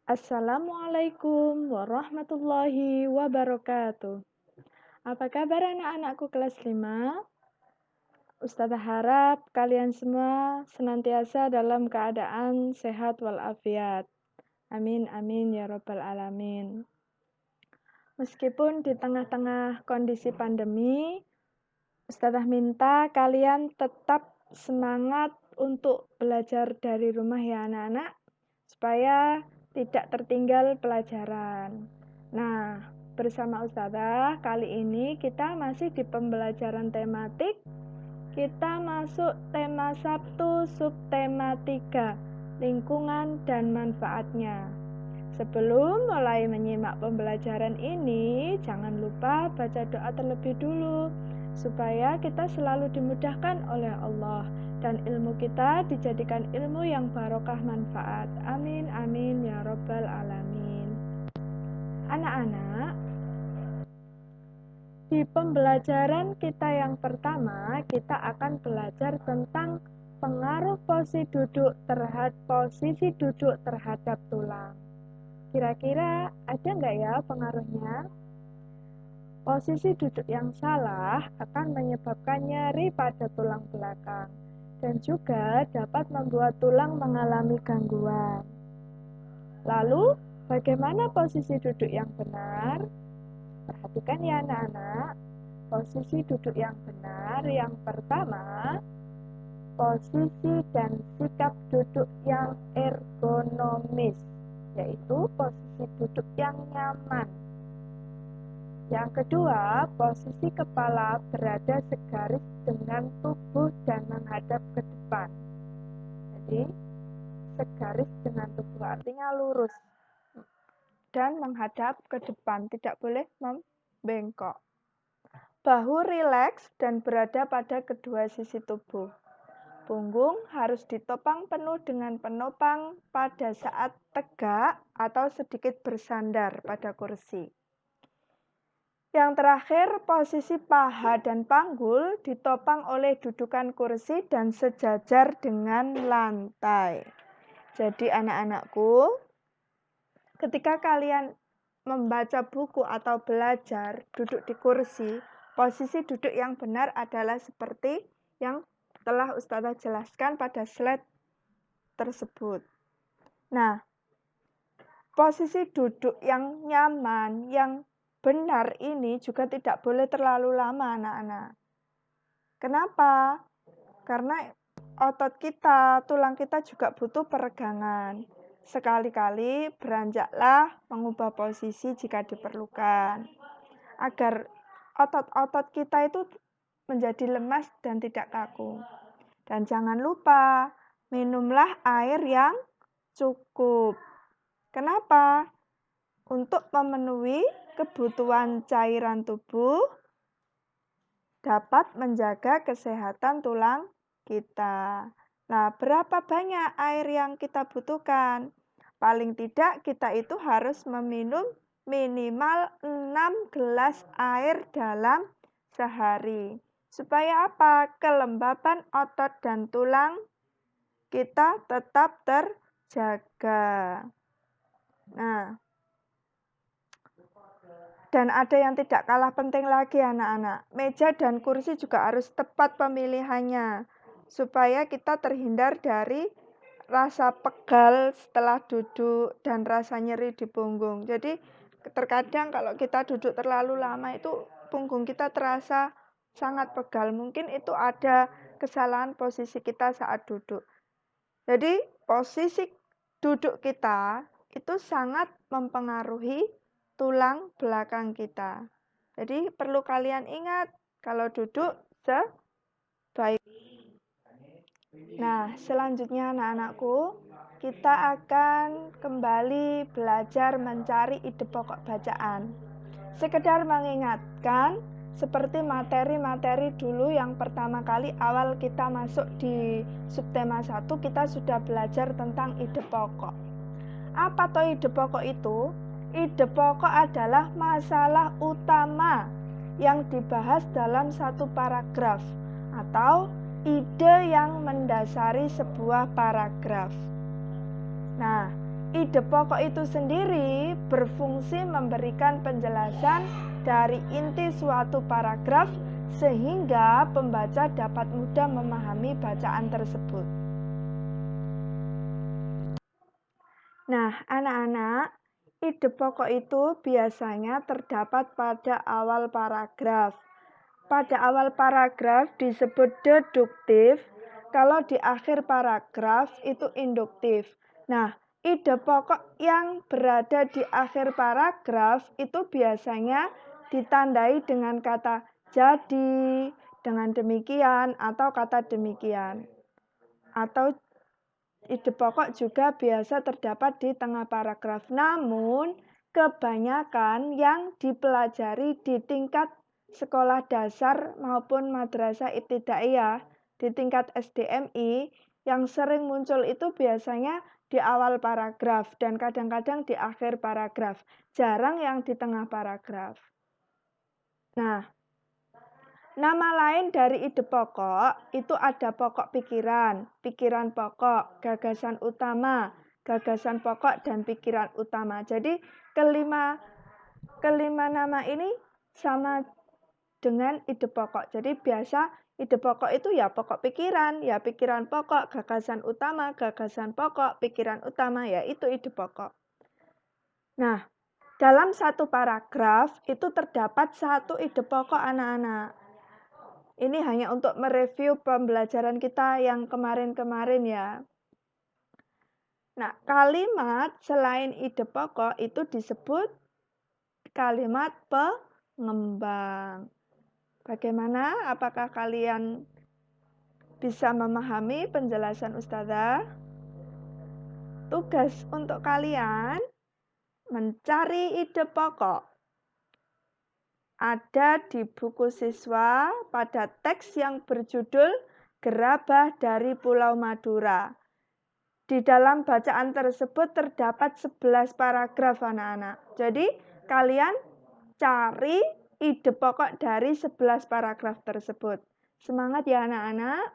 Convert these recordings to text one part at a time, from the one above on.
Assalamualaikum warahmatullahi wabarakatuh. Apa kabar anak-anakku kelas 5? Ustazah harap kalian semua senantiasa dalam keadaan sehat walafiat. Amin amin ya rabbal alamin. Meskipun di tengah-tengah kondisi pandemi, Ustazah minta kalian tetap semangat untuk belajar dari rumah ya anak-anak, supaya tidak tertinggal pelajaran. Nah, bersama Ustazah, kali ini kita masih di pembelajaran tematik. Kita masuk tema Sabtu subtema 3, lingkungan dan manfaatnya. Sebelum mulai menyimak pembelajaran ini, jangan lupa baca doa terlebih dulu, supaya kita selalu dimudahkan oleh Allah dan ilmu kita dijadikan ilmu yang barokah manfaat. Amin amin ya rabbal alamin. Anak-anak, di pembelajaran kita yang pertama, kita akan belajar tentang pengaruh posisi duduk terhadap tulang. Kira-kira ada nggak ya pengaruhnya? Posisi duduk yang salah akan menyebabkan nyeri pada tulang belakang dan juga dapat membuat tulang mengalami gangguan. Lalu, bagaimana posisi duduk yang benar? Perhatikan ya anak-anak, posisi duduk yang benar yang pertama, posisi dan sikap duduk yang ergonomis, yaitu posisi duduk yang nyaman. Yang kedua, posisi kepala berada segaris dengan tubuh dan menghadap ke depan. Jadi, segaris dengan tubuh artinya lurus dan menghadap ke depan, tidak boleh membengkok. Bahu rileks dan berada pada kedua sisi tubuh. Punggung harus ditopang penuh dengan penopang pada saat tegak atau sedikit bersandar pada kursi. Yang terakhir, posisi paha dan panggul ditopang oleh dudukan kursi dan sejajar dengan lantai. Jadi anak-anakku, ketika kalian membaca buku atau belajar duduk di kursi, posisi duduk yang benar adalah seperti yang telah Ustazah jelaskan pada slide tersebut. Nah, posisi duduk yang nyaman, yang benar ini juga tidak boleh terlalu lama anak-anak. Kenapa? Karena otot kita, tulang kita juga butuh peregangan. Sekali-kali beranjaklah mengubah posisi jika diperlukan, agar otot-otot kita itu menjadi lemas dan tidak kaku. Dan jangan lupa, minumlah air yang cukup. Kenapa? Untuk memenuhi kebutuhan cairan tubuh, dapat menjaga kesehatan tulang kita. Nah, berapa banyak air yang kita butuhkan? Paling tidak kita itu harus meminum minimal 6 gelas air dalam sehari. Supaya apa? Kelembapan otot dan tulang kita tetap terjaga. Nah, dan ada yang tidak kalah penting lagi anak-anak. Meja dan kursi juga harus tepat pemilihannya, supaya kita terhindar dari rasa pegal setelah duduk dan rasa nyeri di punggung. Jadi terkadang kalau kita duduk terlalu lama itu punggung kita terasa sangat pegal. Mungkin itu ada kesalahan posisi kita saat duduk. Jadi posisi duduk kita itu sangat mempengaruhi tulang belakang kita. Jadi perlu kalian ingat kalau duduk sebaik. Nah, selanjutnya anak-anakku, kita akan kembali belajar mencari ide pokok bacaan. Sekedar mengingatkan, seperti materi-materi dulu yang pertama kali awal kita masuk di subtema 1, kita sudah belajar tentang ide pokok. Apa toh ide pokok itu? Ide pokok adalah masalah utama yang dibahas dalam satu paragraf atau ide yang mendasari sebuah paragraf. Nah, ide pokok itu sendiri berfungsi memberikan penjelasan dari inti suatu paragraf sehingga pembaca dapat mudah memahami bacaan tersebut. Nah, anak-anak, ide pokok itu biasanya terdapat pada awal paragraf. Pada awal paragraf disebut deduktif, kalau di akhir paragraf itu induktif. Nah, ide pokok yang berada di akhir paragraf itu biasanya ditandai dengan kata jadi, dengan demikian, atau kata demikian. Atau ide pokok juga biasa terdapat di tengah paragraf. Namun, kebanyakan yang dipelajari di tingkat sekolah dasar maupun madrasah ibtidaiyah, di tingkat SDMI, yang sering muncul itu biasanya di awal paragraf dan kadang-kadang di akhir paragraf. Jarang yang di tengah paragraf. Nah, nama lain dari ide pokok itu ada pokok pikiran, pikiran pokok, gagasan utama, gagasan pokok, dan pikiran utama. Jadi kelima nama ini sama dengan ide pokok. Jadi biasa ide pokok itu ya pokok pikiran, ya pikiran pokok, gagasan utama, gagasan pokok, pikiran utama, ya itu ide pokok. Nah, dalam satu paragraf itu terdapat satu ide pokok anak-anak. Ini hanya untuk mereview pembelajaran kita yang kemarin-kemarin ya. Nah, kalimat selain ide pokok itu disebut kalimat pengembang. Bagaimana? Apakah kalian bisa memahami penjelasan Ustazah? Tugas untuk kalian mencari ide pokok. Ada di buku siswa pada teks yang berjudul Gerabah dari Pulau Madura. Di dalam bacaan tersebut terdapat 11 paragraf anak-anak. Jadi kalian cari ide pokok dari 11 paragraf tersebut. Semangat ya anak-anak.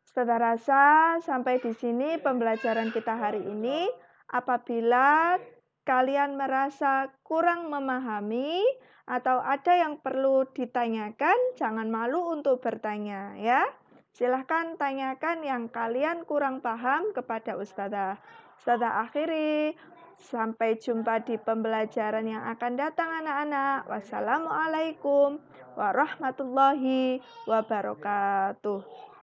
Ustazah rasa sampai di sini pembelajaran kita hari ini. Apabila kalian merasa kurang memahami atau ada yang perlu ditanyakan, jangan malu untuk bertanya ya. Silahkan tanyakan yang kalian kurang paham kepada Ustazah. Ustazah akhiri. Sampai jumpa di pembelajaran yang akan datang anak-anak. Wassalamualaikum warahmatullahi wabarakatuh.